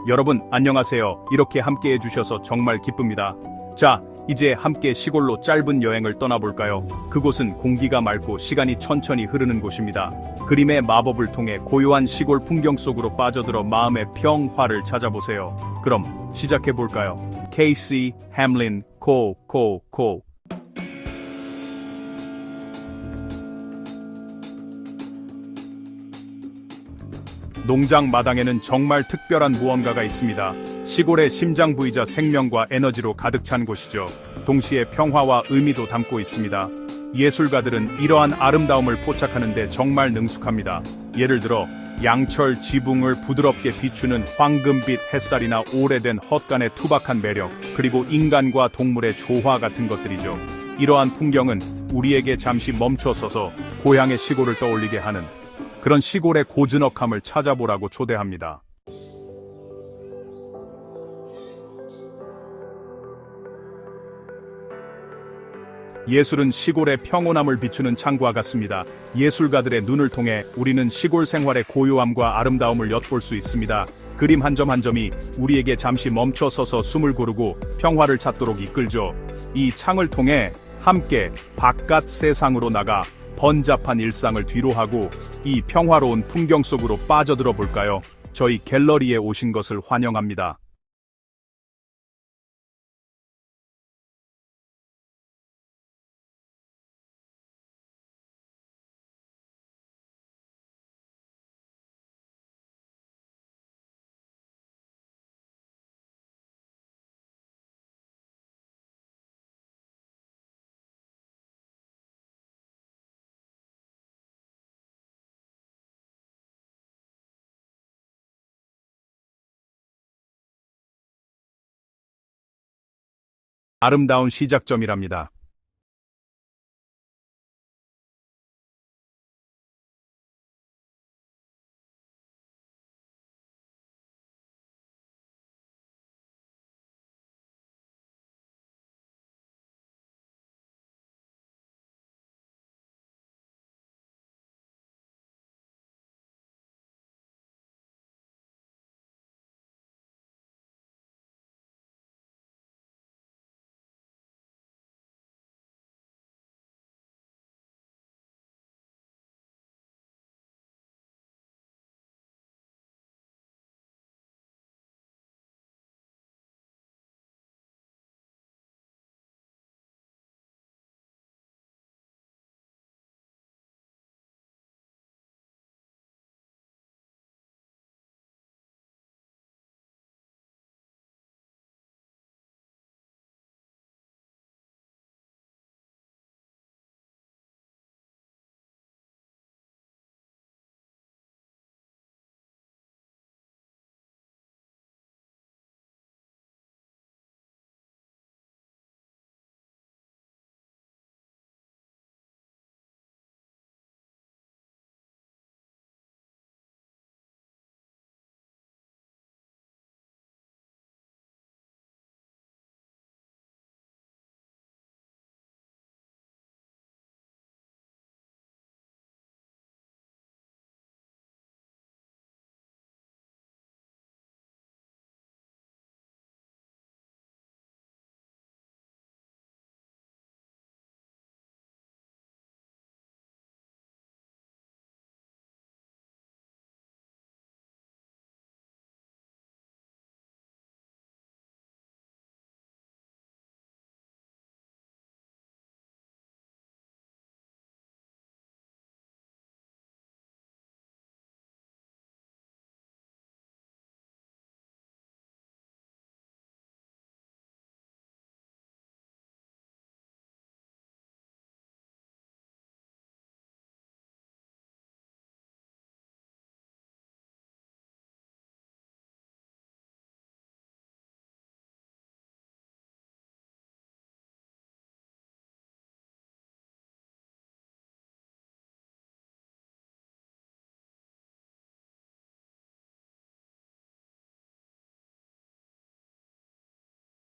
여러분 안녕하세요. 이렇게 함께 해주셔서 정말 기쁩니다. 자, 이제 함께 시골로 짧은 여행을 떠나볼까요? 그곳은 공기가 맑고 시간이 천천히 흐르는 곳입니다. 그림의 마법을 통해 고요한 시골 풍경 속으로 빠져들어 마음의 평화를 찾아보세요. 그럼 시작해볼까요? KC 햄린 코. 농장 마당에는 정말 특별한 무언가가 있습니다. 시골의 심장 부이자 생명과 에너지로 가득 찬 곳이죠. 동시에 평화와 의미도 담고 있습니다. 예술가들은 이러한 아름다움을 포착하는데 정말 능숙합니다. 예를 들어 양철 지붕을 부드럽게 비추는 황금빛 햇살이나 오래된 헛간의 투박한 매력, 그리고 인간과 동물의 조화 같은 것들이죠. 이러한 풍경은 우리에게 잠시 멈춰서서 고향의 시골을 떠올리게 하는 그런 시골의 고즈넉함을 찾아보라고 초대합니다. 예술은 시골의 평온함을 비추는 창과 같습니다. 예술가들의 눈을 통해 우리는 시골 생활의 고요함과 아름다움을 엿볼 수 있습니다. 그림 한 점 한 점이 우리에게 잠시 멈춰서서 숨을 고르고 평화를 찾도록 이끌죠. 이 창을 통해 함께 바깥 세상으로 나가 번잡한 일상을 뒤로하고 이 평화로운 풍경 속으로 빠져들어 볼까요? 저희 갤러리에 오신 것을 환영합니다. 아름다운 시작점이랍니다.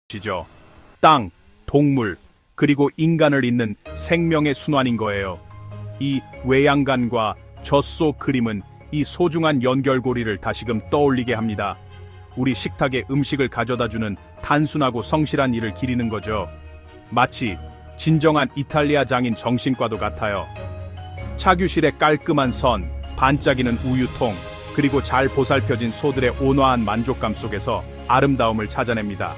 시죠. 땅, 동물, 그리고 인간을 잇는 생명의 순환인 거예요. 이 외양간과 젖소 그림은 이 소중한 연결고리를 다시금 떠올리게 합니다. 우리 식탁에 음식을 가져다주는 단순하고 성실한 일을 기리는 거죠. 마치 진정한 이탈리아 장인 정신과도 같아요. 차규실의 깔끔한 선, 반짝이는 우유통, 그리고 잘 보살펴진 소들의 온화한 만족감 속에서 아름다움을 찾아냅니다.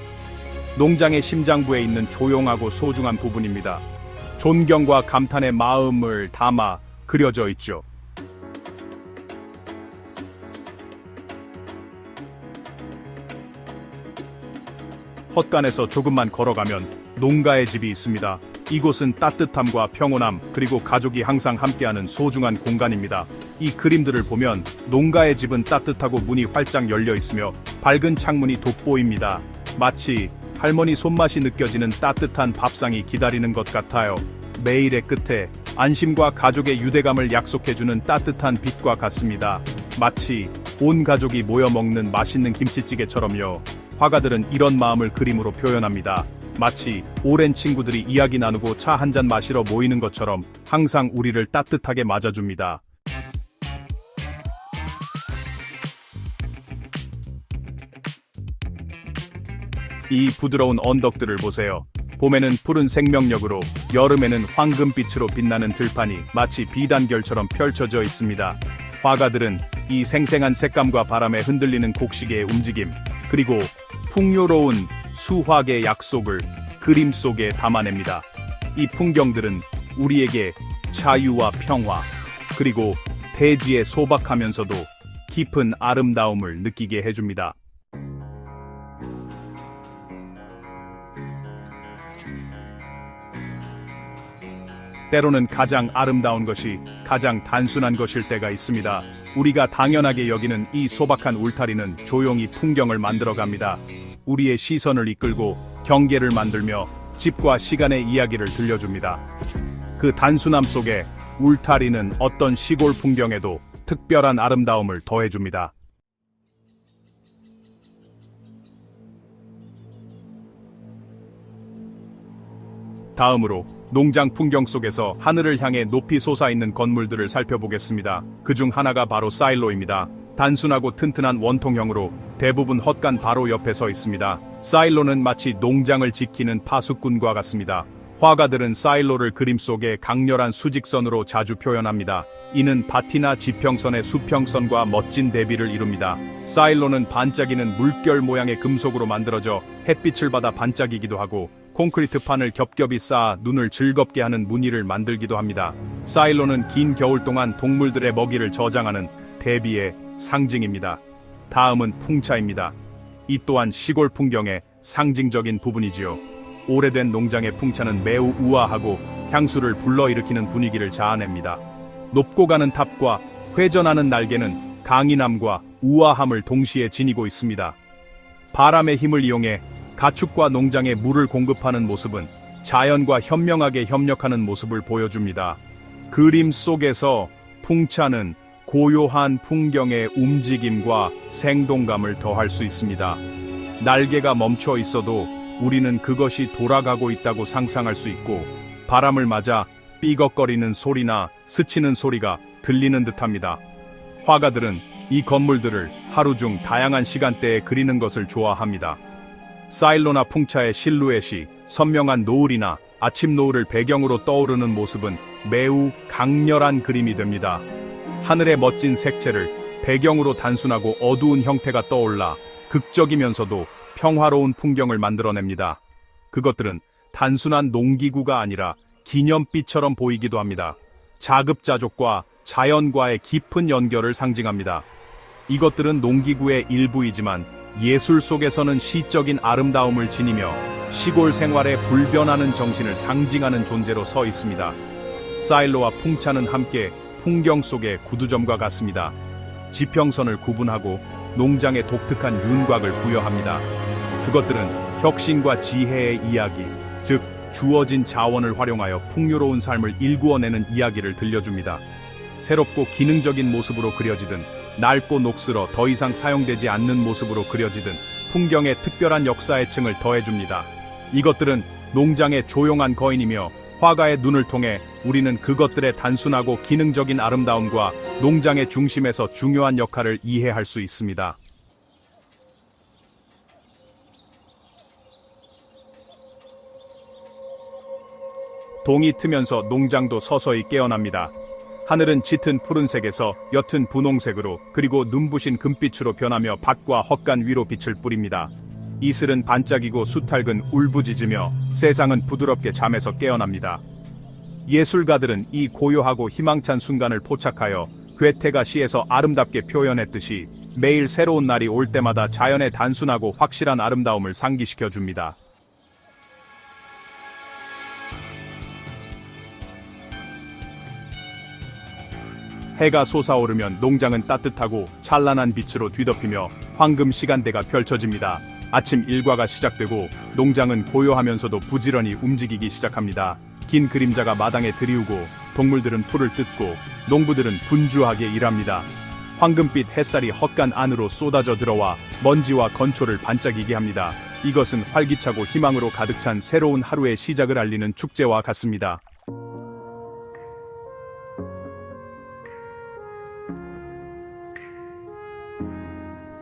농장의 심장부에 있는 조용하고 소중한 부분입니다. 존경과 감탄의 마음을 담아 그려져 있죠. 헛간에서 조금만 걸어가면 농가의 집이 있습니다. 이곳은 따뜻함과 평온함, 그리고 가족이 항상 함께하는 소중한 공간입니다. 이 그림들을 보면 농가의 집은 따뜻하고 문이 활짝 열려 있으며 밝은 창문이 돋보입니다. 마치 할머니 손맛이 느껴지는 따뜻한 밥상이 기다리는 것 같아요. 매일의 끝에 안심과 가족의 유대감을 약속해주는 따뜻한 빛과 같습니다. 마치 온 가족이 모여 먹는 맛있는 김치찌개처럼요. 화가들은 이런 마음을 그림으로 표현합니다. 마치 오랜 친구들이 이야기 나누고 차 한잔 마시러 모이는 것처럼 항상 우리를 따뜻하게 맞아줍니다. 이 부드러운 언덕들을 보세요. 봄에는 푸른 생명력으로, 여름에는 황금빛으로 빛나는 들판이 마치 비단결처럼 펼쳐져 있습니다. 화가들은 이 생생한 색감과 바람에 흔들리는 곡식의 움직임, 그리고 풍요로운 수확의 약속을 그림 속에 담아냅니다. 이 풍경들은 우리에게 자유와 평화, 그리고 대지에 소박하면서도 깊은 아름다움을 느끼게 해줍니다. 때로는 가장 아름다운 것이 가장 단순한 것일 때가 있습니다. 우리가 당연하게 여기는 이 소박한 울타리는 조용히 풍경을 만들어갑니다. 우리의 시선을 이끌고 경계를 만들며 집과 시간의 이야기를 들려줍니다. 그 단순함 속에 울타리는 어떤 시골 풍경에도 특별한 아름다움을 더해줍니다. 다음으로 농장 풍경 속에서 하늘을 향해 높이 솟아있는 건물들을 살펴보겠습니다. 그중 하나가 바로 사일로입니다. 단순하고 튼튼한 원통형으로 대부분 헛간 바로 옆에 서 있습니다. 사일로는 마치 농장을 지키는 파수꾼과 같습니다. 화가들은 사일로를 그림 속에 강렬한 수직선으로 자주 표현합니다. 이는 밭이나 지평선의 수평선과 멋진 대비를 이룹니다. 사일로는 반짝이는 물결 모양의 금속으로 만들어져 햇빛을 받아 반짝이기도 하고, 콘크리트판을 겹겹이 쌓아 눈을 즐겁게 하는 무늬를 만들기도 합니다. 사일로는 긴 겨울 동안 동물들의 먹이를 저장하는 대비의 상징입니다. 다음은 풍차입니다. 이 또한 시골 풍경의 상징적인 부분이지요. 오래된 농장의 풍차는 매우 우아하고 향수를 불러일으키는 분위기를 자아냅니다. 높고 가는 탑과 회전하는 날개는 강인함과 우아함을 동시에 지니고 있습니다. 바람의 힘을 이용해 가축과 농장에 물을 공급하는 모습은 자연과 현명하게 협력하는 모습을 보여줍니다. 그림 속에서 풍차는 고요한 풍경의 움직임과 생동감을 더할 수 있습니다. 날개가 멈춰 있어도 우리는 그것이 돌아가고 있다고 상상할 수 있고, 바람을 맞아 삐걱거리는 소리나 스치는 소리가 들리는 듯합니다. 화가들은 이 건물들을 하루 중 다양한 시간대에 그리는 것을 좋아합니다. 사일로나 풍차의 실루엣이 선명한 노을이나 아침 노을을 배경으로 떠오르는 모습은 매우 강렬한 그림이 됩니다. 하늘의 멋진 색채를 배경으로 단순하고 어두운 형태가 떠올라 극적이면서도 평화로운 풍경을 만들어냅니다. 그것들은 단순한 농기구가 아니라 기념비처럼 보이기도 합니다. 자급자족과 자연과의 깊은 연결을 상징합니다. 이것들은 농기구의 일부이지만 예술 속에서는 시적인 아름다움을 지니며 시골 생활의 불변하는 정신을 상징하는 존재로 서 있습니다. 사일로와 풍차는 함께 풍경 속의 구두점과 같습니다. 지평선을 구분하고 농장의 독특한 윤곽을 부여합니다. 그것들은 혁신과 지혜의 이야기, 즉 주어진 자원을 활용하여 풍요로운 삶을 일구어내는 이야기를 들려줍니다. 새롭고 기능적인 모습으로 그려지든 낡고 녹슬어 더 이상 사용되지 않는 모습으로 그려지든 풍경에 특별한 역사의 층을 더해줍니다. 이것들은 농장의 조용한 거인이며 화가의 눈을 통해 우리는 그것들의 단순하고 기능적인 아름다움과 농장의 중심에서 중요한 역할을 이해할 수 있습니다. 동이 트면서 농장도 서서히 깨어납니다. 하늘은 짙은 푸른색에서 옅은 분홍색으로 그리고 눈부신 금빛으로 변하며 밭과 헛간 위로 빛을 뿌립니다. 이슬은 반짝이고 수탉은 울부짖으며 세상은 부드럽게 잠에서 깨어납니다. 예술가들은 이 고요하고 희망찬 순간을 포착하여 괴테가 시에서 아름답게 표현했듯이 매일 새로운 날이 올 때마다 자연의 단순하고 확실한 아름다움을 상기시켜 줍니다. 해가 솟아오르면 농장은 따뜻하고 찬란한 빛으로 뒤덮이며 황금 시간대가 펼쳐집니다. 아침 일과가 시작되고 농장은 고요하면서도 부지런히 움직이기 시작합니다. 긴 그림자가 마당에 드리우고 동물들은 풀을 뜯고 농부들은 분주하게 일합니다. 황금빛 햇살이 헛간 안으로 쏟아져 들어와 먼지와 건초를 반짝이게 합니다. 이것은 활기차고 희망으로 가득 찬 새로운 하루의 시작을 알리는 축제와 같습니다.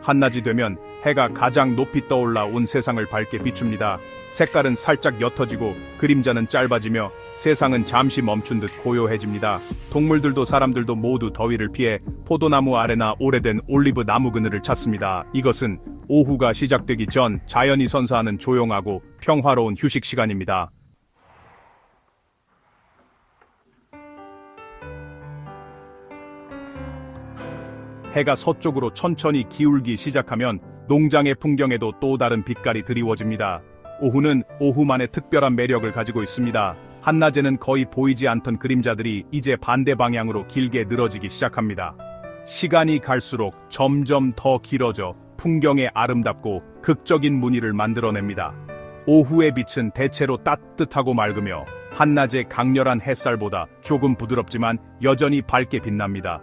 한낮이 되면 해가 가장 높이 떠올라 온 세상을 밝게 비춥니다. 색깔은 살짝 옅어지고 그림자는 짧아지며 세상은 잠시 멈춘 듯 고요해집니다. 동물들도 사람들도 모두 더위를 피해 포도나무 아래나 오래된 올리브 나무 그늘을 찾습니다. 이것은 오후가 시작되기 전 자연이 선사하는 조용하고 평화로운 휴식 시간입니다. 해가 서쪽으로 천천히 기울기 시작하면 농장의 풍경에도 또 다른 빛깔이 드리워집니다. 오후는 오후만의 특별한 매력을 가지고 있습니다. 한낮에는 거의 보이지 않던 그림자들이 이제 반대 방향으로 길게 늘어지기 시작합니다. 시간이 갈수록 점점 더 길어져 풍경의 아름답고 극적인 무늬를 만들어냅니다. 오후의 빛은 대체로 따뜻하고 맑으며 한낮의 강렬한 햇살보다 조금 부드럽지만 여전히 밝게 빛납니다.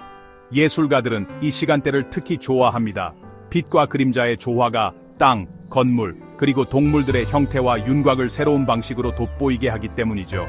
예술가들은 이 시간대를 특히 좋아합니다. 빛과 그림자의 조화가 땅, 건물, 그리고 동물들의 형태와 윤곽을 새로운 방식으로 돋보이게 하기 때문이죠.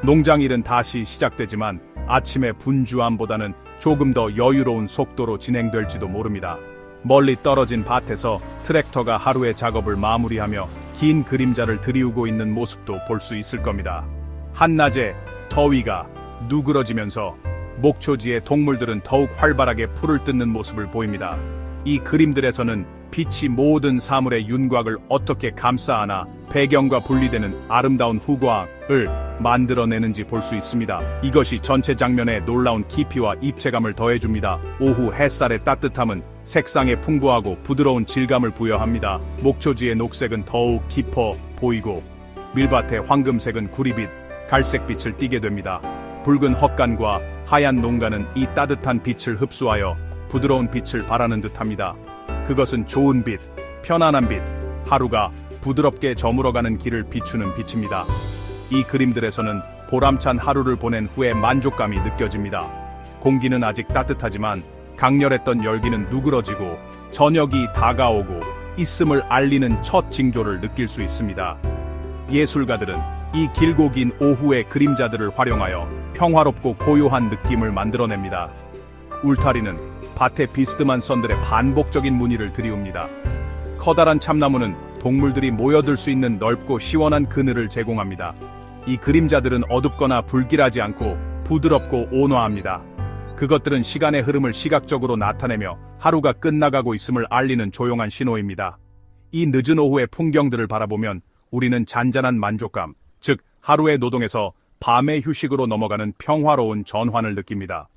농장일은 다시 시작되지만 아침의 분주함보다는 조금 더 여유로운 속도로 진행될지도 모릅니다. 멀리 떨어진 밭에서 트랙터가 하루의 작업을 마무리하며 긴 그림자를 드리우고 있는 모습도 볼 수 있을 겁니다. 한낮에 더위가 누그러지면서 목초지의 동물들은 더욱 활발하게 풀을 뜯는 모습을 보입니다. 이 그림들에서는 빛이 모든 사물의 윤곽을 어떻게 감싸 안아 배경과 분리되는 아름다운 후광을 만들어내는지 볼 수 있습니다. 이것이 전체 장면에 놀라운 깊이와 입체감을 더해줍니다. 오후 햇살의 따뜻함은 색상에 풍부하고 부드러운 질감을 부여합니다. 목초지의 녹색은 더욱 깊어 보이고 밀밭의 황금색은 구리빛, 갈색빛을 띠게 됩니다. 붉은 헛간과 하얀 농가는 이 따뜻한 빛을 흡수하여 부드러운 빛을 발하는 듯합니다. 그것은 좋은 빛, 편안한 빛, 하루가 부드럽게 저물어가는 길을 비추는 빛입니다. 이 그림들에서는 보람찬 하루를 보낸 후의 만족감이 느껴집니다. 공기는 아직 따뜻하지만 강렬했던 열기는 누그러지고 저녁이 다가오고 있음을 알리는 첫 징조를 느낄 수 있습니다. 예술가들은 이 길고 긴 오후의 그림자들을 활용하여 평화롭고 고요한 느낌을 만들어냅니다. 울타리는 밭의 비스듬한 선들의 반복적인 무늬를 드리웁니다. 커다란 참나무는 동물들이 모여들 수 있는 넓고 시원한 그늘을 제공합니다. 이 그림자들은 어둡거나 불길하지 않고 부드럽고 온화합니다. 그것들은 시간의 흐름을 시각적으로 나타내며 하루가 끝나가고 있음을 알리는 조용한 신호입니다. 이 늦은 오후의 풍경들을 바라보면 우리는 잔잔한 만족감, 즉 하루의 노동에서 밤의 휴식으로 넘어가는 평화로운 전환을 느낍니다.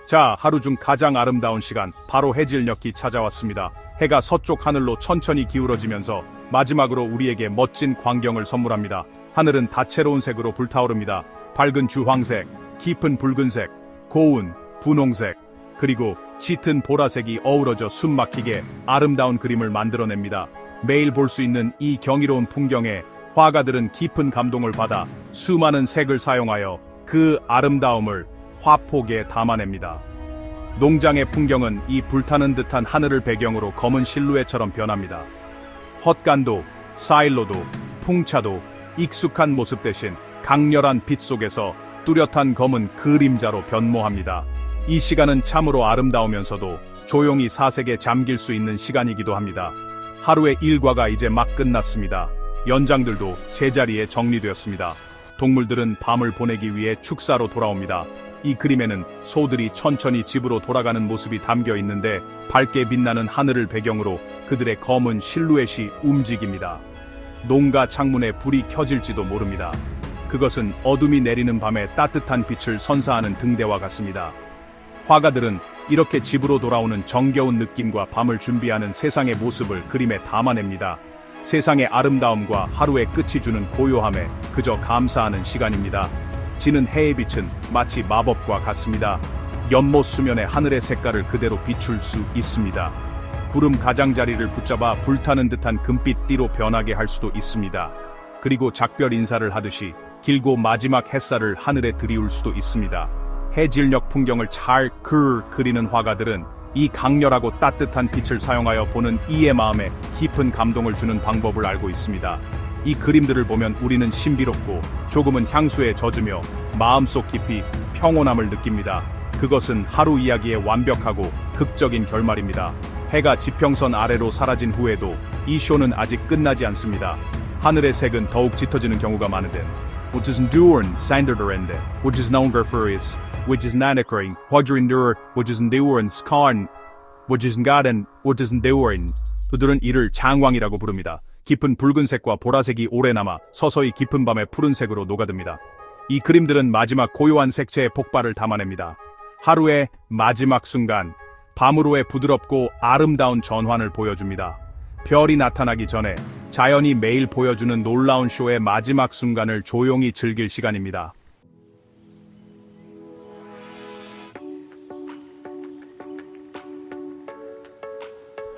자, 하루 중 가장 아름다운 시간, 바로 해질녘이 찾아왔습니다. 해가 서쪽 하늘로 천천히 기울어지면서 마지막으로 우리에게 멋진 광경을 선물합니다. 하늘은 다채로운 색으로 불타오릅니다. 밝은 주황색, 깊은 붉은색, 고운 분홍색, 그리고 짙은 보라색이 어우러져 숨막히게 아름다운 그림을 만들어냅니다. 매일 볼 수 있는 이 경이로운 풍경에 화가들은 깊은 감동을 받아 수많은 색을 사용하여 그 아름다움을 화폭에 담아냅니다. 농장의 풍경은 이 불타는 듯한 하늘을 배경으로 검은 실루엣처럼 변합니다. 헛간도, 사일로도, 풍차도 익숙한 모습 대신 강렬한 빛 속에서 뚜렷한 검은 그림자로 변모합니다. 이 시간은 참으로 아름다우면서도 조용히 사색에 잠길 수 있는 시간이기도 합니다. 하루의 일과가 이제 막 끝났습니다. 연장들도 제자리에 정리되었습니다. 동물들은 밤을 보내기 위해 축사로 돌아옵니다. 이 그림에는 소들이 천천히 집으로 돌아가는 모습이 담겨 있는데 밝게 빛나는 하늘을 배경으로 그들의 검은 실루엣이 움직입니다. 농가 창문에 불이 켜질지도 모릅니다. 그것은 어둠이 내리는 밤에 따뜻한 빛을 선사하는 등대와 같습니다. 화가들은 이렇게 집으로 돌아오는 정겨운 느낌과 밤을 준비하는 세상의 모습을 그림에 담아냅니다. 세상의 아름다움과 하루의 끝이 주는 고요함에 그저 감사하는 시간입니다. 지는 해의 빛은 마치 마법과 같습니다. 연못 수면의 하늘의 색깔을 그대로 비출 수 있습니다. 구름 가장자리를 붙잡아 불타는 듯한 금빛띠로 변하게 할 수도 있습니다. 그리고 작별 인사를 하듯이 길고 마지막 햇살을 하늘에 들이울 수도 있습니다. 해질녘 풍경을 잘 그리는 화가들은 이 강렬하고 따뜻한 빛을 사용하여 보는 이의 마음에 깊은 감동을 주는 방법을 알고 있습니다. 이 그림들을 보면 우리는 신비롭고 조금은 향수에 젖으며 마음속 깊이 평온함을 느낍니다. 그것은 하루 이야기의 완벽하고 극적인 결말입니다. 해가 지평선 아래로 사라진 후에도 이 쇼는 아직 끝나지 않습니다. 하늘의 색은 더욱 짙어지는 경우가 많은데 which is enduring, 산더더랜데 which is longer furious, which is 나네커링, which is endure, which is endurance, 칸, which is garden, which is enduring. 그들은 이를 장왕이라고 부릅니다. 깊은 붉은색과 보라색이 오래 남아 서서히 깊은 밤의 푸른색으로 녹아듭니다. 이 그림들은 마지막 고요한 색채의 폭발을 담아냅니다. 하루의 마지막 순간, 밤으로의 부드럽고 아름다운 전환을 보여줍니다. 별이 나타나기 전에 자연이 매일 보여주는 놀라운 쇼의 마지막 순간을 조용히 즐길 시간입니다.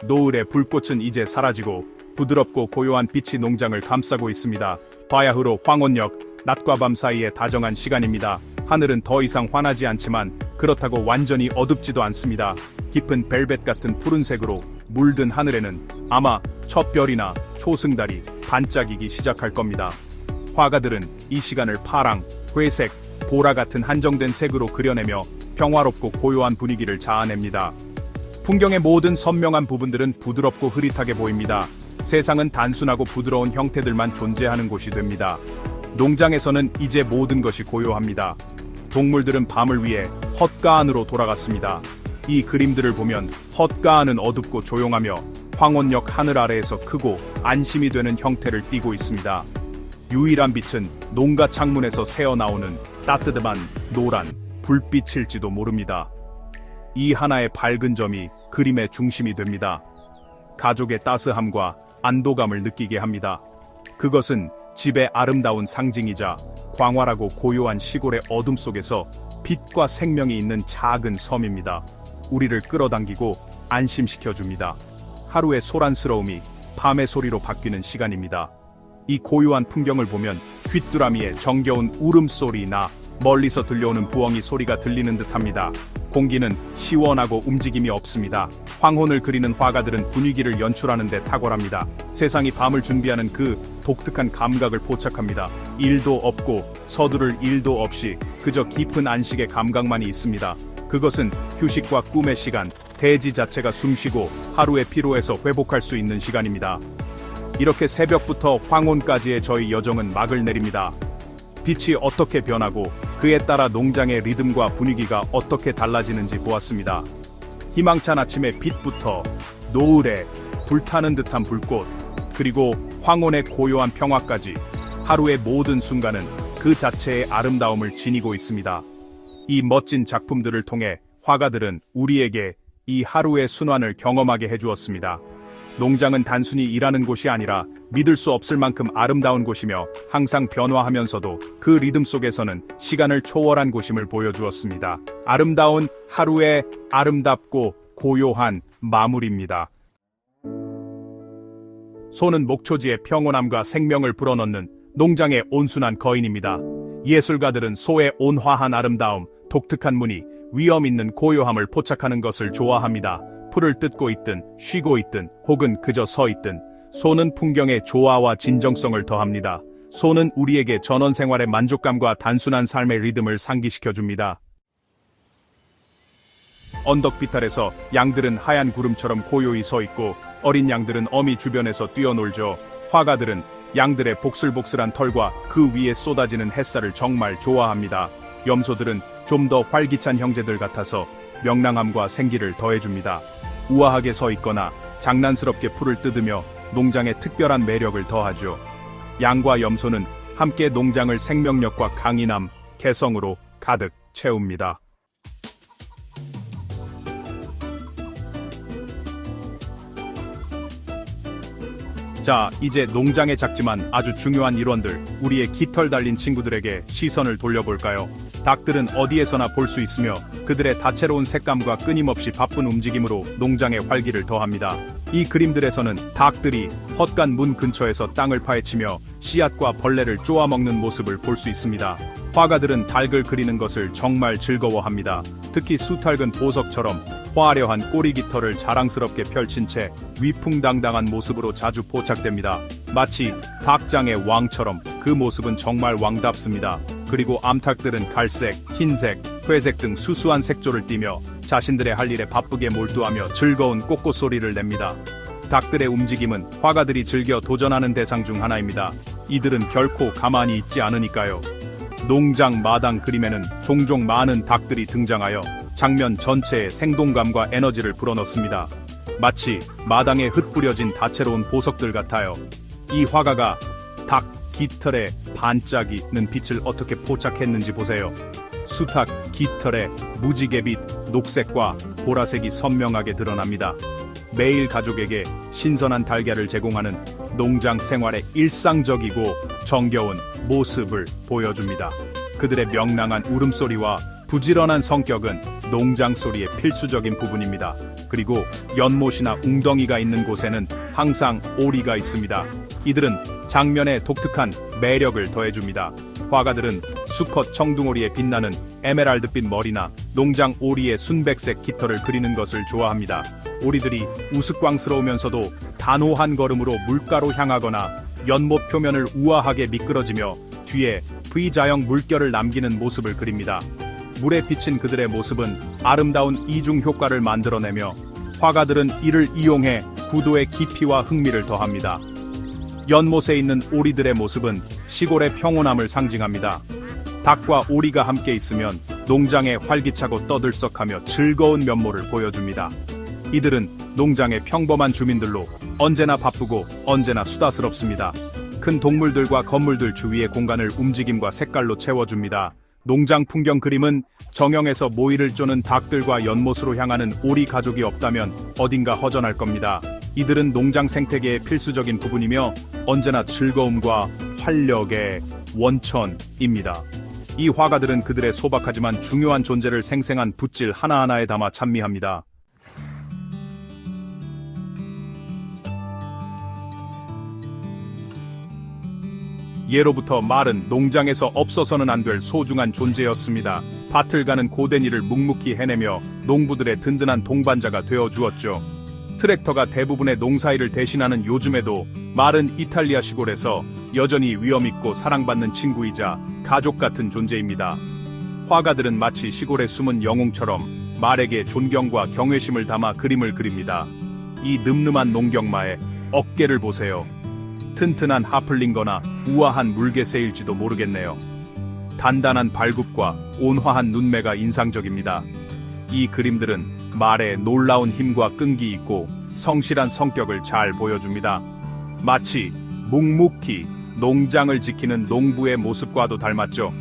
노을의 불꽃은 이제 사라지고 부드럽고 고요한 빛이 농장을 감싸고 있습니다. 바야흐로 황혼역, 낮과 밤 사이의 다정한 시간입니다. 하늘은 더 이상 환하지 않지만 그렇다고 완전히 어둡지도 않습니다. 깊은 벨벳 같은 푸른색으로 물든 하늘에는 아마 첫 별이나 초승달이 반짝이기 시작할 겁니다. 화가들은 이 시간을 파랑, 회색, 보라 같은 한정된 색으로 그려내며 평화롭고 고요한 분위기를 자아냅니다. 풍경의 모든 선명한 부분들은 부드럽고 흐릿하게 보입니다. 세상은 단순하고 부드러운 형태들만 존재하는 곳이 됩니다. 농장에서는 이제 모든 것이 고요합니다. 동물들은 밤을 위해 헛가안으로 돌아갔습니다. 이 그림들을 보면 헛가안은 어둡고 조용하며 황혼역 하늘 아래에서 크고 안심이 되는 형태를 띠고 있습니다. 유일한 빛은 농가 창문에서 새어나오는 따뜻한 노란 불빛일지도 모릅니다. 이 하나의 밝은 점이 그림의 중심이 됩니다. 가족의 따스함과 안도감을 느끼게 합니다. 그것은 집의 아름다운 상징이자 광활하고 고요한 시골의 어둠 속에서 빛과 생명이 있는 작은 섬입니다. 우리를 끌어당기고 안심시켜줍니다. 하루의 소란스러움이 밤의 소리로 바뀌는 시간입니다. 이 고요한 풍경을 보면 귓두라미의 정겨운 울음소리나 멀리서 들려오는 부엉이 소리가 들리는 듯합니다. 공기는 시원하고 움직임이 없습니다. 황혼을 그리는 화가들은 분위기를 연출하는 데 탁월합니다. 세상이 밤을 준비하는 그 독특한 감각을 포착합니다. 일도 없고 서두를 일도 없이 그저 깊은 안식의 감각만이 있습니다. 그것은 휴식과 꿈의 시간, 대지 자체가 숨쉬고 하루의 피로에서 회복할 수 있는 시간입니다. 이렇게 새벽부터 황혼까지의 저희 여정은 막을 내립니다. 빛이 어떻게 변하고 그에 따라 농장의 리듬과 분위기가 어떻게 달라지는지 보았습니다. 희망찬 아침의 빛부터 노을에 불타는 듯한 불꽃, 그리고 황혼의 고요한 평화까지 하루의 모든 순간은 그 자체의 아름다움을 지니고 있습니다. 이 멋진 작품들을 통해 화가들은 우리에게 이 하루의 순환을 경험하게 해주었습니다. 농장은 단순히 일하는 곳이 아니라 믿을 수 없을 만큼 아름다운 곳이며 항상 변화하면서도 그 리듬 속에서는 시간을 초월한 곳임을 보여주었습니다. 아름다운 하루의 아름답고 고요한 마무리입니다. 소는 목초지의 평온함과 생명을 불어넣는 농장의 온순한 거인입니다. 예술가들은 소의 온화한 아름다움, 독특한 무늬, 위험 있는 고요함을 포착하는 것을 좋아합니다. 풀을 뜯고 있든 쉬고 있든 혹은 그저 서 있든 소는 풍경에 조화와 진정성을 더합니다. 소는 우리에게 전원생활의 만족감과 단순한 삶의 리듬을 상기시켜줍니다. 언덕 비탈에서 양들은 하얀 구름처럼 고요히 서 있고 어린 양들은 어미 주변에서 뛰어놀죠. 화가들은 양들의 복슬복슬한 털과 그 위에 쏟아지는 햇살을 정말 좋아합니다. 염소들은 좀 더 활기찬 형제들 같아서 명랑함과 생기를 더해줍니다. 우아하게 서 있거나 장난스럽게 풀을 뜯으며 농장에 특별한 매력을 더하죠. 양과 염소는 함께 농장을 생명력과 강인함, 개성으로 가득 채웁니다. 자, 이제 농장의 작지만 아주 중요한 일원들, 우리의 깃털 달린 친구들에게 시선을 돌려볼까요? 닭들은 어디에서나 볼 수 있으며 그들의 다채로운 색감과 끊임없이 바쁜 움직임으로 농장의 활기를 더합니다. 이 그림들에서는 닭들이 헛간 문 근처에서 땅을 파헤치며 씨앗과 벌레를 쪼아먹는 모습을 볼 수 있습니다. 화가들은 닭을 그리는 것을 정말 즐거워합니다. 특히 수탈근 보석처럼 화려한 꼬리 깃털을 자랑스럽게 펼친 채 위풍당당한 모습으로 자주 포착됩니다. 마치 닭장의 왕처럼 그 모습은 정말 왕답습니다. 그리고 암탉들은 갈색, 흰색, 회색 등 수수한 색조를 띠며 자신들의 할 일에 바쁘게 몰두하며 즐거운 꼬꼬 소리를 냅니다. 닭들의 움직임은 화가들이 즐겨 도전하는 대상 중 하나입니다. 이들은 결코 가만히 있지 않으니까요. 농장 마당 그림에는 종종 많은 닭들이 등장하여 장면 전체에 생동감과 에너지를 불어넣습니다. 마치 마당에 흩뿌려진 다채로운 보석들 같아요. 이 화가가 닭 깃털에 반짝이는 빛을 어떻게 포착했는지 보세요. 수탉 깃털에 무지개빛, 녹색과 보라색이 선명하게 드러납니다. 매일 가족에게 신선한 달걀을 제공하는 농장 생활의 일상적이고 정겨운 모습을 보여줍니다. 그들의 명랑한 울음소리와 부지런한 성격은 농장 소리의 필수적인 부분입니다. 그리고 연못이나 웅덩이가 있는 곳에는 항상 오리가 있습니다. 이들은 장면에 독특한 매력을 더해줍니다. 화가들은 수컷 청둥오리의 빛나는 에메랄드빛 머리나 농장 오리의 순백색 깃털을 그리는 것을 좋아합니다. 오리들이 우스꽝스러우면서도 단호한 걸음으로 물가로 향하거나 연못 표면을 우아하게 미끄러지며 뒤에 V자형 물결을 남기는 모습을 그립니다. 물에 비친 그들의 모습은 아름다운 이중 효과를 만들어내며 화가들은 이를 이용해 구도의 깊이와 흥미를 더합니다. 연못에 있는 오리들의 모습은 시골의 평온함을 상징합니다. 닭과 오리가 함께 있으면 농장에 활기차고 떠들썩하며 즐거운 면모를 보여줍니다. 이들은 농장의 평범한 주민들로 언제나 바쁘고 언제나 수다스럽습니다. 큰 동물들과 건물들 주위의 공간을 움직임과 색깔로 채워줍니다. 농장 풍경 그림은 정형에서 모이를 쪼는 닭들과 연못으로 향하는 오리 가족이 없다면 어딘가 허전할 겁니다. 이들은 농장 생태계의 필수적인 부분이며 언제나 즐거움과 활력의 원천입니다. 이 화가들은 그들의 소박하지만 중요한 존재를 생생한 붓질 하나하나에 담아 찬미합니다. 예로부터 말은 농장에서 없어서는 안 될 소중한 존재였습니다. 밭을 가는 고된 일을 묵묵히 해내며 농부들의 든든한 동반자가 되어 주었죠. 트랙터가 대부분의 농사일을 대신하는 요즘에도 말은 이탈리아 시골에서 여전히 위엄있고 사랑받는 친구이자 가족 같은 존재입니다. 화가들은 마치 시골의 숨은 영웅처럼 말에게 존경과 경외심을 담아 그림을 그립니다. 이 늠름한 농경마의 어깨를 보세요. 튼튼한 하플링거나 우아한 물개새일지도 모르겠네요. 단단한 발굽과 온화한 눈매가 인상적입니다. 이 그림들은 말에 놀라운 힘과 끈기 있고 성실한 성격을 잘 보여줍니다. 마치 묵묵히 농장을 지키는 농부의 모습과도 닮았죠.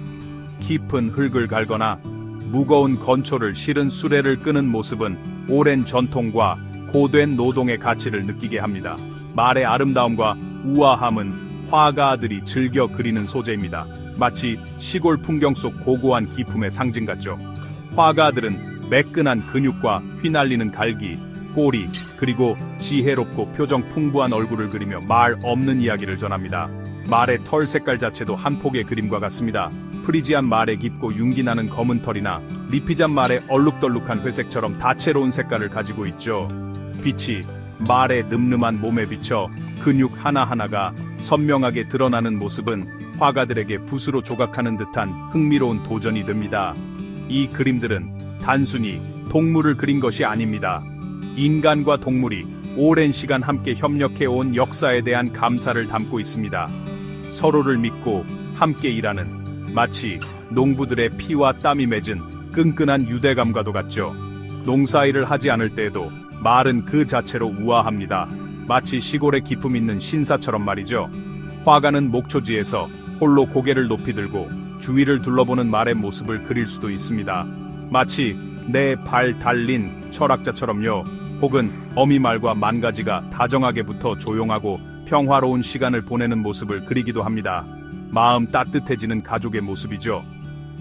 깊은 흙을 갈거나 무거운 건초를 실은 수레를 끄는 모습은 오랜 전통과 고된 노동의 가치를 느끼게 합니다. 말의 아름다움과 우아함은 화가들이 즐겨 그리는 소재입니다. 마치 시골 풍경 속 고고한 기품의 상징 같죠. 화가들은 매끈한 근육과 휘날리는 갈기, 꼬리, 그리고 지혜롭고 표정 풍부한 얼굴을 그리며 말 없는 이야기를 전합니다. 말의 털 색깔 자체도 한 폭의 그림과 같습니다. 프리지안 말의 깊고 윤기나는 검은 털이나 리피잔 말의 얼룩덜룩한 회색처럼 다채로운 색깔을 가지고 있죠. 빛이 말의 늠름한 몸에 비쳐 근육 하나하나가 선명하게 드러나는 모습은 화가들에게 붓으로 조각하는 듯한 흥미로운 도전이 됩니다. 이 그림들은 단순히 동물을 그린 것이 아닙니다. 인간과 동물이 오랜 시간 함께 협력해 온 역사에 대한 감사를 담고 있습니다. 서로를 믿고 함께 일하는, 마치 농부들의 피와 땀이 맺은 끈끈한 유대감과도 같죠. 농사일을 하지 않을 때에도 말은 그 자체로 우아합니다. 마치 시골에 기품 있는 신사처럼 말이죠. 화가는 목초지에서 홀로 고개를 높이 들고 주위를 둘러보는 말의 모습을 그릴 수도 있습니다. 마치 내 발 달린 철학자처럼요. 혹은 어미 말과 만가지가 다정하게 붙어 조용하고 평화로운 시간을 보내는 모습을 그리기도 합니다. 마음 따뜻해지는 가족의 모습이죠.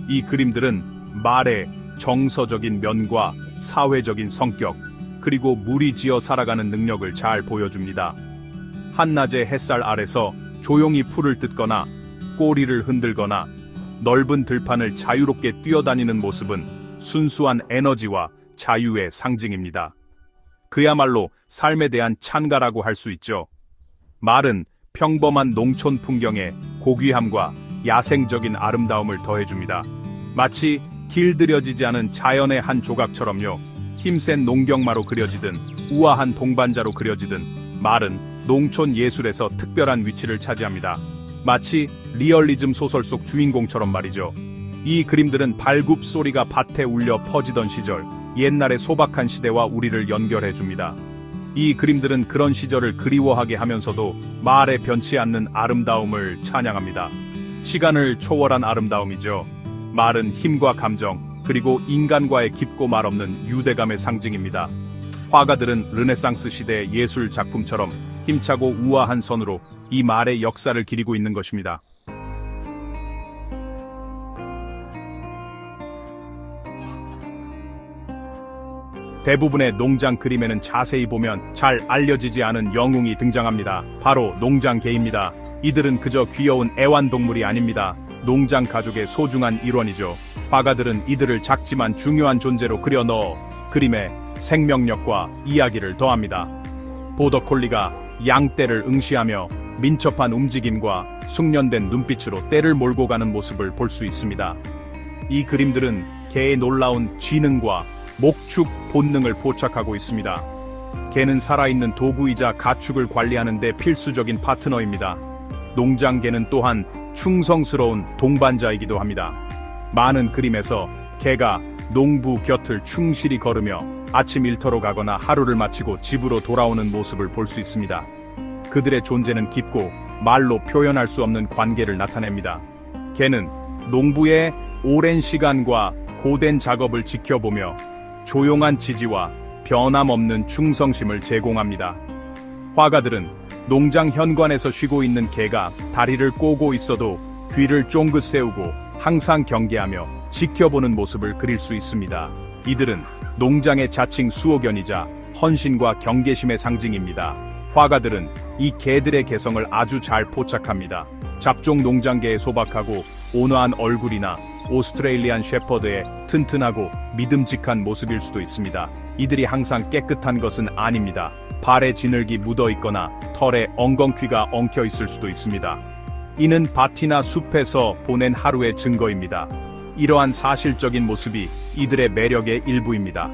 이 그림들은 말의 정서적인 면과 사회적인 성격, 그리고 무리지어 살아가는 능력을 잘 보여줍니다. 한낮의 햇살 아래서 조용히 풀을 뜯거나 꼬리를 흔들거나 넓은 들판을 자유롭게 뛰어다니는 모습은 순수한 에너지와 자유의 상징입니다. 그야말로 삶에 대한 찬가라고 할 수 있죠. 말은 평범한 농촌 풍경에 고귀함과 야생적인 아름다움을 더해줍니다. 마치 길들여지지 않은 자연의 한 조각처럼요. 힘센 농경마로 그려지든 우아한 동반자로 그려지든 말은 농촌 예술에서 특별한 위치를 차지합니다. 마치 리얼리즘 소설 속 주인공처럼 말이죠. 이 그림들은 발굽 소리가 밭에 울려 퍼지던 시절, 옛날의 소박한 시대와 우리를 연결해줍니다. 이 그림들은 그런 시절을 그리워하게 하면서도 말에 변치 않는 아름다움을 찬양합니다. 시간을 초월한 아름다움이죠. 말은 힘과 감정, 그리고 인간과의 깊고 말없는 유대감의 상징입니다. 화가들은 르네상스 시대의 예술 작품처럼 힘차고 우아한 선으로 이 말의 역사를 기리고 있는 것입니다. 대부분의 농장 그림에는 자세히 보면 잘 알려지지 않은 영웅이 등장합니다. 바로 농장개입니다. 이들은 그저 귀여운 애완동물이 아닙니다. 농장 가족의 소중한 일원이죠. 화가들은 이들을 작지만 중요한 존재로 그려 넣어 그림에 생명력과 이야기를 더합니다. 보더콜리가 양떼를 응시하며 민첩한 움직임과 숙련된 눈빛으로 떼를 몰고 가는 모습을 볼 수 있습니다. 이 그림들은 개의 놀라운 지능과 목축 본능을 포착하고 있습니다. 개는 살아있는 도구이자 가축을 관리하는 데 필수적인 파트너입니다. 농장개는 또한 충성스러운 동반자이기도 합니다. 많은 그림에서 개가 농부 곁을 충실히 걸으며 아침 일터로 가거나 하루를 마치고 집으로 돌아오는 모습을 볼 수 있습니다. 그들의 존재는 깊고 말로 표현할 수 없는 관계를 나타냅니다. 개는 농부의 오랜 시간과 고된 작업을 지켜보며 조용한 지지와 변함없는 충성심을 제공합니다. 화가들은 농장 현관에서 쉬고 있는 개가 다리를 꼬고 있어도 귀를 쫑긋 세우고 항상 경계하며 지켜보는 모습을 그릴 수 있습니다. 이들은 농장의 자칭 수호견이자 헌신과 경계심의 상징입니다. 화가들은 이 개들의 개성을 아주 잘 포착합니다. 잡종 농장개의 소박하고 온화한 얼굴이나 오스트레일리안 셰퍼드의 튼튼하고 믿음직한 모습일 수도 있습니다. 이들이 항상 깨끗한 것은 아닙니다. 발에 진흙이 묻어 있거나 털에 엉겅퀴가 엉켜 있을 수도 있습니다. 이는 밭이나 숲에서 보낸 하루의 증거입니다. 이러한 사실적인 모습이 이들의 매력의 일부입니다.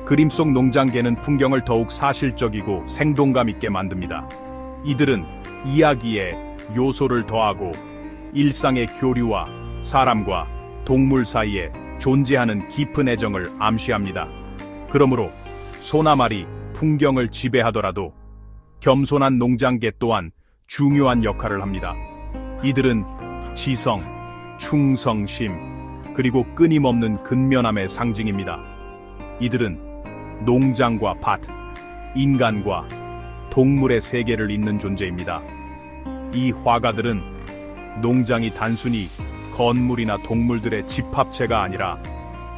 그림 속 농장개는 풍경을 더욱 사실적이고 생동감 있게 만듭니다. 이들은 이야기에 요소를 더하고 일상의 교류와 사람과 동물 사이에 존재하는 깊은 애정을 암시합니다. 그러므로 소나말이 풍경을 지배하더라도 겸손한 농장개 또한 중요한 역할을 합니다. 이들은 지성, 충성심, 그리고 끊임없는 근면함의 상징입니다. 이들은 농장과 밭, 인간과 동물의 세계를 잇는 존재입니다. 이 화가들은 농장이 단순히 건물이나 동물들의 집합체가 아니라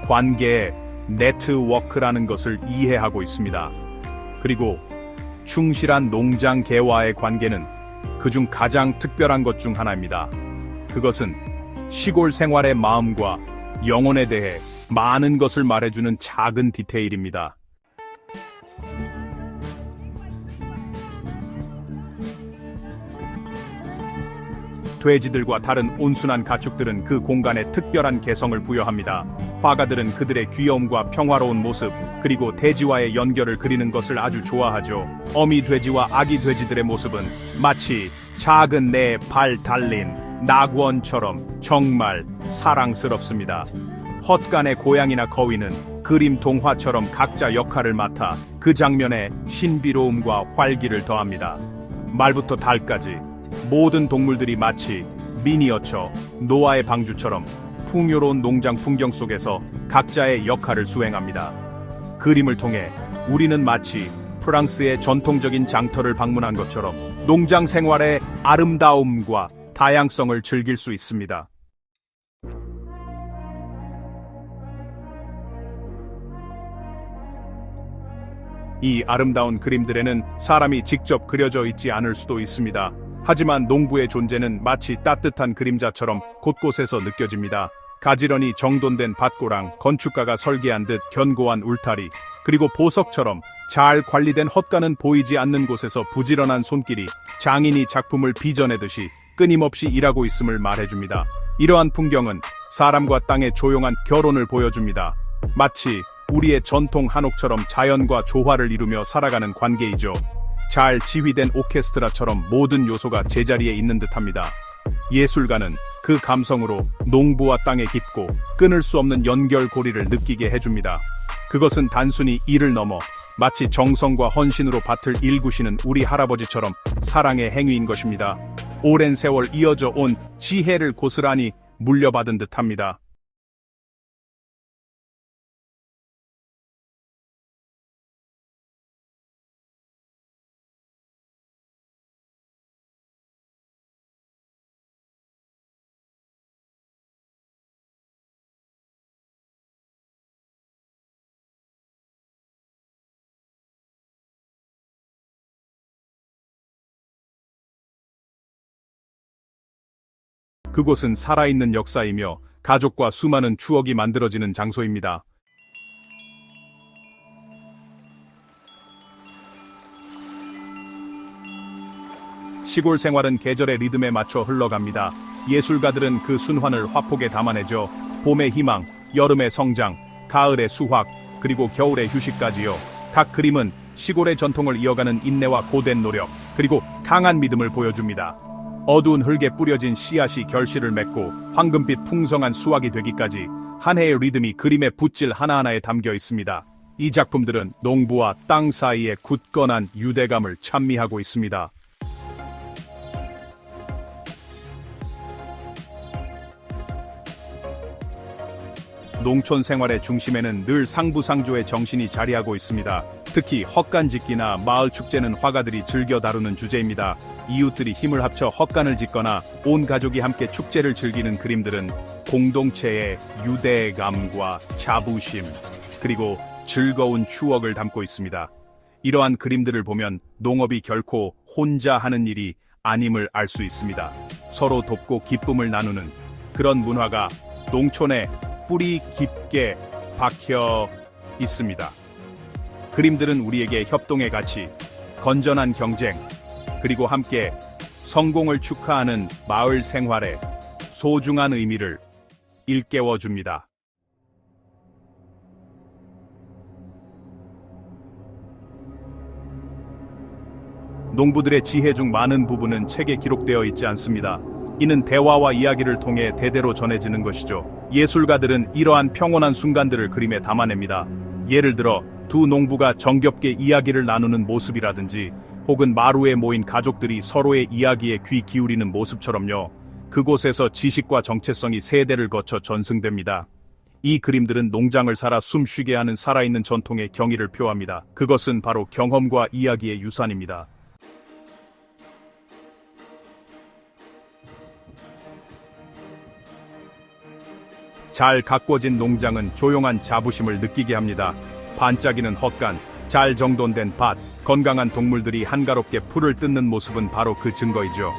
관계의 네트워크라는 것을 이해하고 있습니다. 그리고 충실한 농장개와의 관계는 그중 가장 특별한 것 중 하나입니다. 그것은 시골 생활의 마음과 영혼에 대해 많은 것을 말해주는 작은 디테일입니다. 돼지들과 다른 온순한 가축들은 그 공간에 특별한 개성을 부여합니다. 화가들은 그들의 귀여움과 평화로운 모습, 그리고 대지와의 연결을 그리는 것을 아주 좋아하죠. 어미 돼지와 아기 돼지들의 모습은 마치 작은 네 발 달린 낙원처럼 정말 사랑스럽습니다. 헛간의 고양이나 거위는 그림 동화처럼 각자 역할을 맡아 그 장면에 신비로움과 활기를 더합니다. 말부터 달까지 모든 동물들이 마치 미니어처 노아의 방주처럼 풍요로운 농장 풍경 속에서 각자의 역할을 수행합니다. 그림을 통해 우리는 마치 프랑스의 전통적인 장터를 방문한 것처럼 농장 생활의 아름다움과 다양성을 즐길 수 있습니다. 이 아름다운 그림들에는 사람이 직접 그려져 있지 않을 수도 있습니다. 하지만 농부의 존재는 마치 따뜻한 그림자처럼 곳곳에서 느껴집니다. 가지런히 정돈된 밭고랑, 건축가가 설계한 듯 견고한 울타리, 그리고 보석처럼 잘 관리된 헛간은 보이지 않는 곳에서 부지런한 손길이 장인이 작품을 빚어내듯이 끊임없이 일하고 있음을 말해줍니다. 이러한 풍경은 사람과 땅의 조용한 결혼을 보여줍니다. 마치 우리의 전통 한옥처럼 자연과 조화를 이루며 살아가는 관계이죠. 잘 지휘된 오케스트라처럼 모든 요소가 제자리에 있는 듯합니다. 예술가는 그 감성으로 농부와 땅의 깊고 끊을 수 없는 연결고리를 느끼게 해줍니다. 그것은 단순히 일을 넘어 마치 정성과 헌신으로 밭을 일구시는 우리 할아버지처럼 사랑의 행위인 것입니다. 오랜 세월 이어져 온 지혜를 고스란히 물려받은 듯합니다. 그곳은 살아있는 역사이며 가족과 수많은 추억이 만들어지는 장소입니다. 시골 생활은 계절의 리듬에 맞춰 흘러갑니다. 예술가들은 그 순환을 화폭에 담아내죠. 봄의 희망, 여름의 성장, 가을의 수확, 그리고 겨울의 휴식까지요. 각 그림은 시골의 전통을 이어가는 인내와 고된 노력, 그리고 강한 믿음을 보여줍니다. 어두운 흙에 뿌려진 씨앗이 결실을 맺고 황금빛 풍성한 수확이 되기까지 한 해의 리듬이 그림의 붓질 하나하나에 담겨 있습니다. 이 작품들은 농부와 땅 사이의 굳건한 유대감을 찬미하고 있습니다. 농촌 생활의 중심에는 늘 상부상조의 정신이 자리하고 있습니다. 특히 헛간 짓기나 마을 축제는 화가들이 즐겨 다루는 주제입니다. 이웃들이 힘을 합쳐 헛간을 짓거나 온 가족이 함께 축제를 즐기는 그림들은 공동체의 유대감과 자부심, 그리고 즐거운 추억을 담고 있습니다. 이러한 그림들을 보면 농업이 결코 혼자 하는 일이 아님을 알 수 있습니다. 서로 돕고 기쁨을 나누는 그런 문화가 농촌에 뿌리 깊게 박혀 있습니다. 그림들은 우리에게 협동의 가치, 건전한 경쟁, 그리고 함께 성공을 축하하는 마을 생활의 소중한 의미를 일깨워 줍니다. 농부들의 지혜 중 많은 부분은 책에 기록되어 있지 않습니다. 이는 대화와 이야기를 통해 대대로 전해지는 것이죠. 예술가들은 이러한 평온한 순간들을 그림에 담아냅니다. 예를 들어 두 농부가 정겹게 이야기를 나누는 모습이라든지, 혹은 마루에 모인 가족들이 서로의 이야기에 귀 기울이는 모습처럼요. 그곳에서 지식과 정체성이 세대를 거쳐 전승됩니다. 이 그림들은 농장을 살아 숨쉬게 하는 살아있는 전통의 경의를 표합니다. 그것은 바로 경험과 이야기의 유산입니다. 잘 가꿔진 농장은 조용한 자부심을 느끼게 합니다. 반짝이는 헛간, 잘 정돈된 밭, 건강한 동물들이 한가롭게 풀을 뜯는 모습은 바로 그 증거이죠.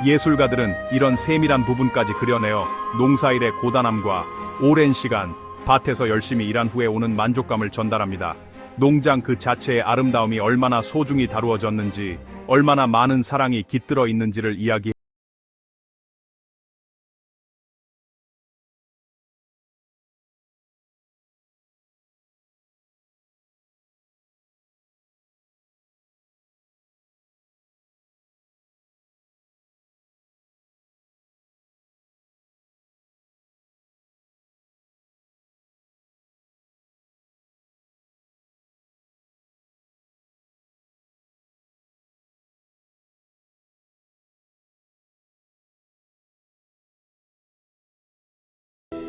예술가들은 이런 세밀한 부분까지 그려내어 농사일의 고단함과 오랜 시간 밭에서 열심히 일한 후에 오는 만족감을 전달합니다. 농장 그 자체의 아름다움이 얼마나 소중히 다루어졌는지, 얼마나 많은 사랑이 깃들어 있는지를 이야기합니다.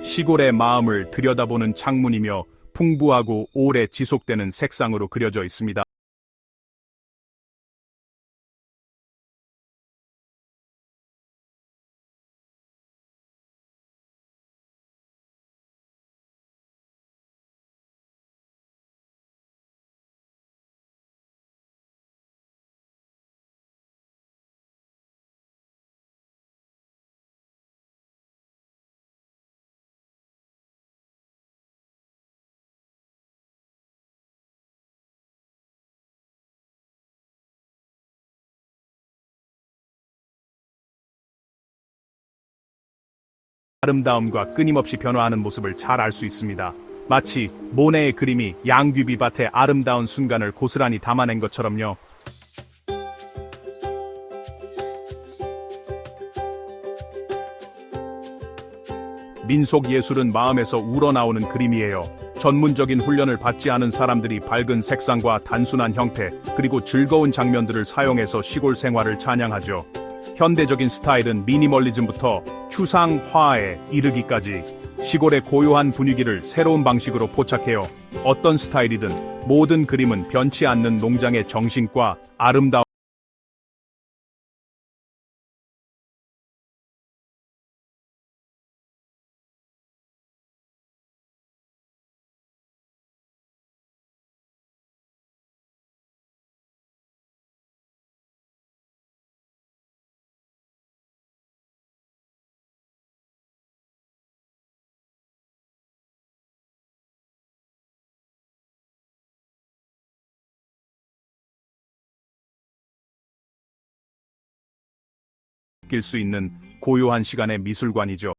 시골의 마음을 들여다보는 창문이며 풍부하고 오래 지속되는 색상으로 그려져 있습니다. 아름다움과 끊임없이 변화하는 모습을 잘 알 수 있습니다. 마치 모네의 그림이 양귀비밭의 아름다운 순간을 고스란히 담아낸 것처럼요. 민속 예술은 마음에서 우러나오는 그림이에요. 전문적인 훈련을 받지 않은 사람들이 밝은 색상과 단순한 형태, 그리고 즐거운 장면들을 사용해서 시골 생활을 찬양하죠. 현대적인 스타일은 미니멀리즘부터 추상화에 이르기까지 시골의 고요한 분위기를 새로운 방식으로 포착해요. 어떤 스타일이든 모든 그림은 변치 않는 농장의 정신과 아름다움 느낄 수 있는 고요한 시간의 미술관이죠.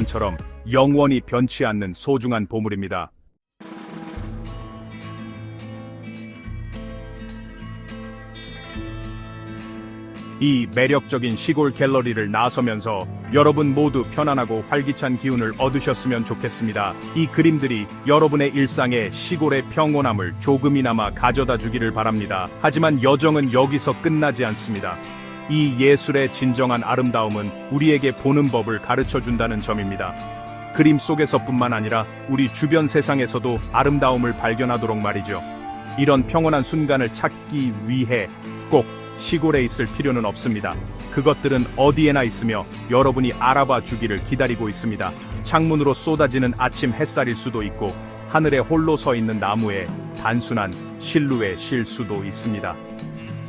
처럼 영원히 변치 않는 소중한 보물입니다. 이 매력적인 시골 갤러리를 나서면서 여러분 모두 편안하고 활기찬 기운을 얻으셨으면 좋겠습니다. 이 그림들이 여러분의 일상에 시골의 평온함을 조금이나마 가져다 주기를 바랍니다. 하지만 여정은 여기서 끝나지 않습니다. 이 예술의 진정한 아름다움은 우리에게 보는 법을 가르쳐 준다는 점입니다. 그림 속에서뿐만 아니라 우리 주변 세상에서도 아름다움을 발견하도록 말이죠. 이런 평온한 순간을 찾기 위해 꼭 시골에 있을 필요는 없습니다. 그것들은 어디에나 있으며 여러분이 알아봐 주기를 기다리고 있습니다. 창문으로 쏟아지는 아침 햇살일 수도 있고, 하늘에 홀로 서 있는 나무의 단순한 실루엣일 수도 있습니다.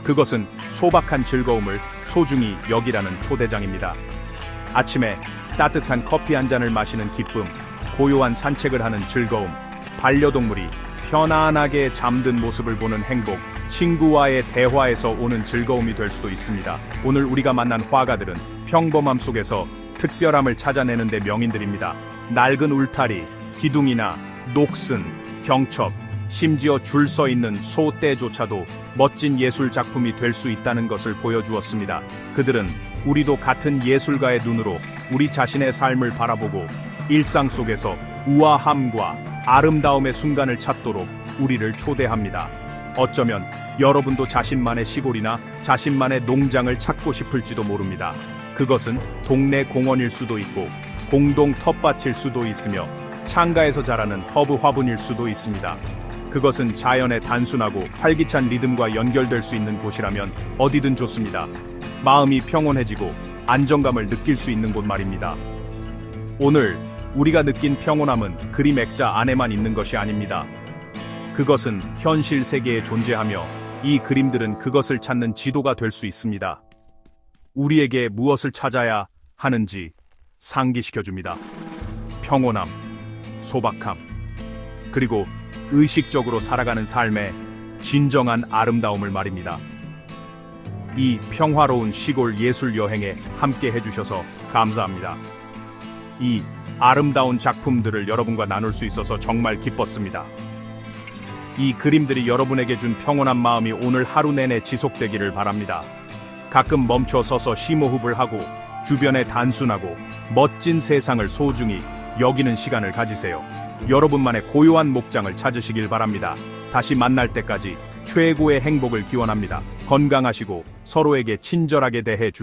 그것은 소박한 즐거움을 소중히 여기라는 초대장입니다. 아침에 따뜻한 커피 한 잔을 마시는 기쁨, 고요한 산책을 하는 즐거움, 반려동물이 편안하게 잠든 모습을 보는 행복, 친구와의 대화에서 오는 즐거움이 될 수도 있습니다. 오늘 우리가 만난 화가들은 평범함 속에서 특별함을 찾아내는 데 명인들입니다. 낡은 울타리, 기둥이나 녹슨, 경첩, 심지어 줄 서 있는 소떼조차도 멋진 예술 작품이 될 수 있다는 것을 보여주었습니다. 그들은 우리도 같은 예술가의 눈으로 우리 자신의 삶을 바라보고 일상 속에서 우아함과 아름다움의 순간을 찾도록 우리를 초대합니다. 어쩌면 여러분도 자신만의 시골이나 자신만의 농장을 찾고 싶을지도 모릅니다. 그것은 동네 공원일 수도 있고, 공동 텃밭일 수도 있으며, 창가에서 자라는 허브 화분일 수도 있습니다. 그것은 자연의 단순하고 활기찬 리듬과 연결될 수 있는 곳이라면 어디든 좋습니다. 마음이 평온해지고 안정감을 느낄 수 있는 곳 말입니다. 오늘 우리가 느낀 평온함은 그림 액자 안에만 있는 것이 아닙니다. 그것은 현실 세계에 존재하며 이 그림들은 그것을 찾는 지도가 될 수 있습니다. 우리에게 무엇을 찾아야 하는지 상기시켜줍니다. 평온함, 소박함, 그리고 의식적으로 살아가는 삶의 진정한 아름다움을 말입니다. 이 평화로운 시골 예술 여행에 함께 해주셔서 감사합니다. 이 아름다운 작품들을 여러분과 나눌 수 있어서 정말 기뻤습니다. 이 그림들이 여러분에게 준 평온한 마음이 오늘 하루 내내 지속되기를 바랍니다. 가끔 멈춰 서서 심호흡을 하고 주변에 단순하고 멋진 세상을 소중히 여기는 시간을 가지세요. 여러분만의 고요한 목장을 찾으시길 바랍니다. 다시 만날 때까지 최고의 행복을 기원합니다. 건강하시고 서로에게 친절하게 대해 주세요.